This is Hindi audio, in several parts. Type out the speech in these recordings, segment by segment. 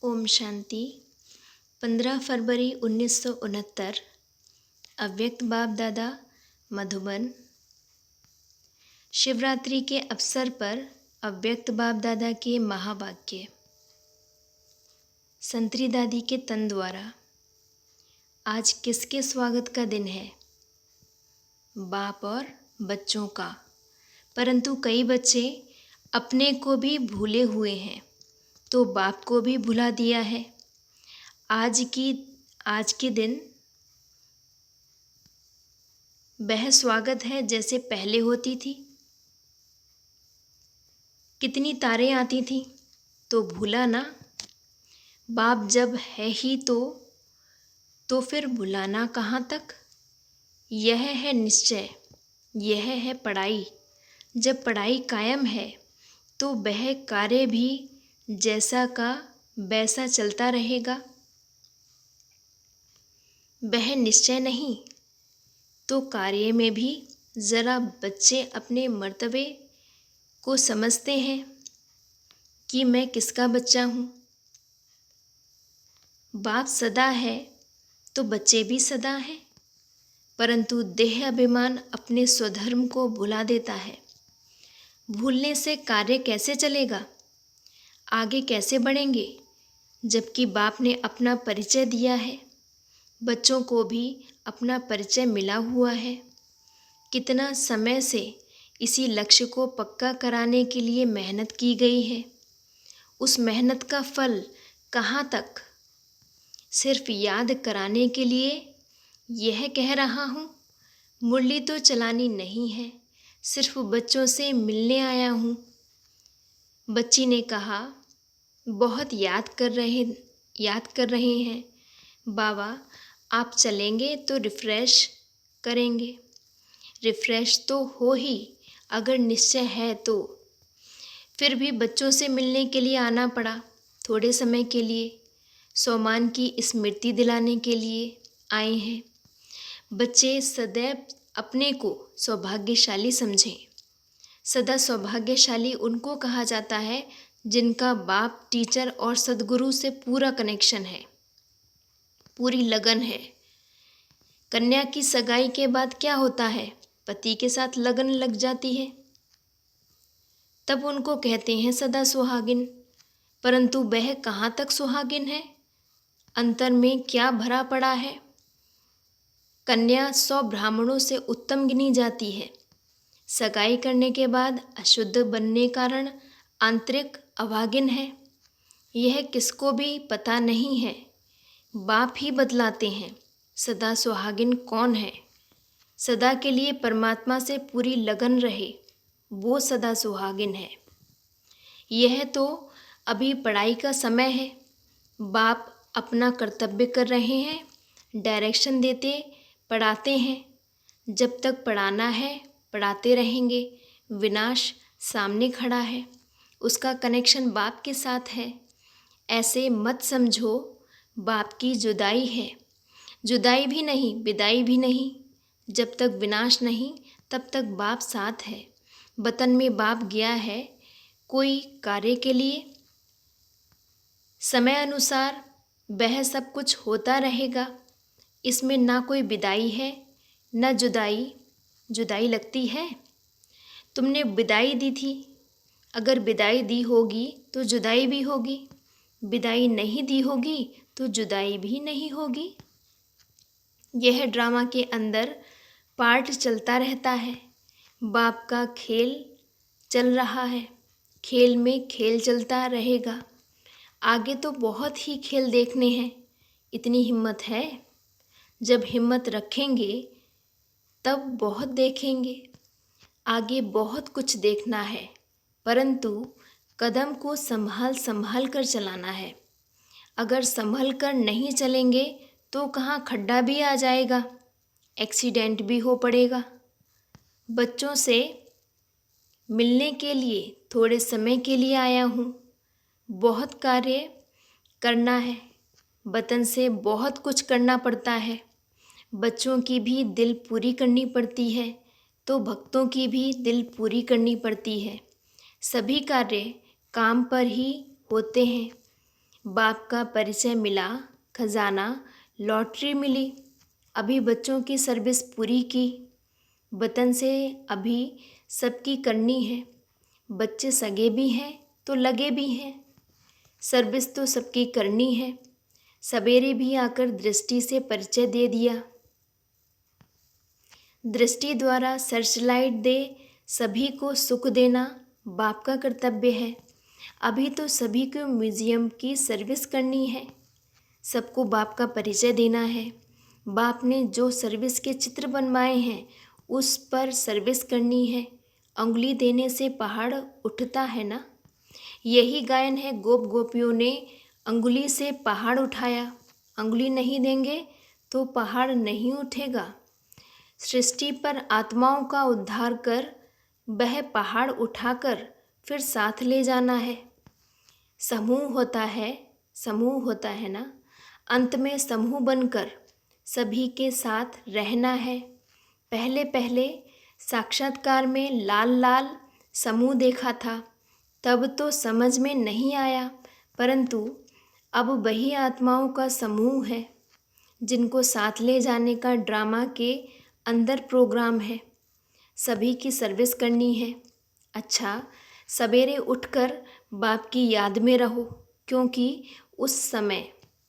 ओम शांति। 15 फरवरी 1969। अव्यक्त बाप दादा मधुबन। शिवरात्रि के अवसर पर अव्यक्त बाप दादा के महावाक्य संतरी दादी के तन द्वारा। आज किसके स्वागत का दिन है? बाप और बच्चों का। परंतु कई बच्चे अपने को भी भूले हुए हैं तो बाप को भी भुला दिया है। आज के दिन वह स्वागत है जैसे पहले होती थी। कितनी तारें आती थी तो भूला ना। बाप जब है ही तो फिर भुलाना कहाँ तक। यह है निश्चय, यह है पढ़ाई। जब पढ़ाई कायम है तो वह कार्य भी जैसा का वैसा चलता रहेगा। वह निश्चय नहीं तो कार्य में भी ज़रा बच्चे अपने मर्तबे को समझते हैं कि मैं किसका बच्चा हूँ। बाप सदा है तो बच्चे भी सदा हैं, परंतु देह अभिमान अपने स्वधर्म को भुला देता है। भूलने से कार्य कैसे चलेगा, आगे कैसे बढ़ेंगे, जबकि बाप ने अपना परिचय दिया है। बच्चों को भी अपना परिचय मिला हुआ है। कितना समय से इसी लक्ष्य को पक्का कराने के लिए मेहनत की गई है। उस मेहनत का फल कहाँ तक? सिर्फ याद कराने के लिए यह कह रहा हूँ। मुरली तो चलानी नहीं है, सिर्फ बच्चों से मिलने आया हूँ। बच्ची ने कहा, बहुत याद कर रहे हैं बाबा, आप चलेंगे तो रिफ़्रेश करेंगे। रिफ़्रेश तो हो ही अगर निश्चय है तो। फिर भी बच्चों से मिलने के लिए आना पड़ा, थोड़े समय के लिए। सोमान की स्मृति दिलाने के लिए आए हैं। बच्चे सदैव अपने को सौभाग्यशाली समझें। सदा सौभाग्यशाली उनको कहा जाता है जिनका बाप, टीचर और सद्गुरु से पूरा कनेक्शन है, पूरी लगन है। कन्या की सगाई के बाद क्या होता है? पति के साथ लगन लग जाती है, तब उनको कहते हैं सदा सुहागिन। परंतु वह कहाँ तक सुहागिन है? अंतर में क्या भरा पड़ा है? कन्या 100 ब्राह्मणों से उत्तम गिनी जाती है। सगाई करने के बाद अशुद्ध बनने कारण आंतरिक अभागिन है। यह किसको भी पता नहीं है, बाप ही बतलाते हैं। सदा सुहागिन कौन है? सदा के लिए परमात्मा से पूरी लगन रहे, वो सदा सुहागिन है। यह तो अभी पढ़ाई का समय है। बाप अपना कर्तव्य कर रहे हैं, डायरेक्शन देते पढ़ाते हैं। जब तक पढ़ाना है पढ़ाते रहेंगे। विनाश सामने खड़ा है, उसका कनेक्शन बाप के साथ है। ऐसे मत समझो बाप की जुदाई है। जुदाई भी नहीं, विदाई भी नहीं। जब तक विनाश नहीं तब तक बाप साथ है। वतन में बाप गया है कोई कार्य के लिए। समय अनुसार वह सब कुछ होता रहेगा। इसमें ना कोई विदाई है ना जुदाई। जुदाई लगती है? तुमने विदाई दी थी, अगर विदाई दी होगी तो जुदाई भी होगी। विदाई नहीं दी होगी तो जुदाई भी नहीं होगी। यह ड्रामा के अंदर पार्ट चलता रहता है। बाप का खेल चल रहा है, खेल में खेल चलता रहेगा। आगे तो बहुत ही खेल देखने हैं। इतनी हिम्मत है? जब हिम्मत रखेंगे तब बहुत देखेंगे। आगे बहुत कुछ देखना है, परंतु कदम को संभाल कर चलाना है। अगर संभल कर नहीं चलेंगे तो कहाँ खड्डा भी आ जाएगा, एक्सीडेंट भी हो पड़ेगा। बच्चों से मिलने के लिए थोड़े समय के लिए आया हूँ। बहुत कार्य करना है, वतन से बहुत कुछ करना पड़ता है। बच्चों की भी दिल पूरी करनी पड़ती है तो भक्तों की भी दिल पूरी करनी पड़ती है। सभी कार्य काम पर ही होते हैं। बाप का परिचय मिला, खजाना, लॉटरी मिली। अभी बच्चों की सर्विस पूरी की, वतन से अभी सबकी करनी है। बच्चे सगे भी हैं तो लगे भी हैं, सर्विस तो सबकी करनी है। सवेरे भी आकर दृष्टि से परिचय दे दिया। दृष्टि द्वारा सर्चलाइट दे, सभी को सुख देना बाप का कर्तव्य है। अभी तो सभी को म्यूजियम की सर्विस करनी है, सबको बाप का परिचय देना है। बाप ने जो सर्विस के चित्र बनवाए हैं उस पर सर्विस करनी है। अंगुली देने से पहाड़ उठता है ना, यही गायन है। गोप गोपियों ने अंगुली से पहाड़ उठाया, अंगुली नहीं देंगे तो पहाड़ नहीं उठेगा। सृष्टि पर आत्माओं का उद्धार कर, वह पहाड़ उठाकर फिर साथ ले जाना है। समूह होता है ना, अंत में समूह बनकर सभी के साथ रहना है। पहले पहले साक्षात्कार में लाल लाल समूह देखा था, तब तो समझ में नहीं आया, परंतु अब वही आत्माओं का समूह है जिनको साथ ले जाने का ड्रामा के अंदर प्रोग्राम है। सभी की सर्विस करनी है। अच्छा, सवेरे उठकर बाप की याद में रहो, क्योंकि उस समय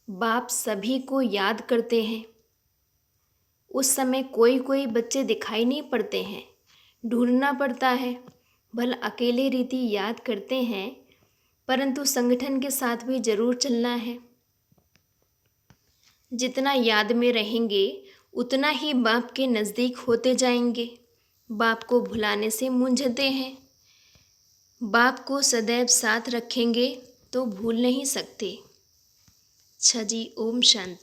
बाप सभी को याद करते हैं। उस समय कोई कोई बच्चे दिखाई नहीं पड़ते हैं, ढूंढना पड़ता है। भले अकेले रीति याद करते हैं, परंतु संगठन के साथ भी जरूर चलना है। जितना याद में रहेंगे उतना ही बाप के नज़दीक होते जाएंगे। बाप को भुलाने से मूंझते हैं, बाप को सदैव साथ रखेंगे तो भूल नहीं सकते। अच्छा जी, ओम शांति।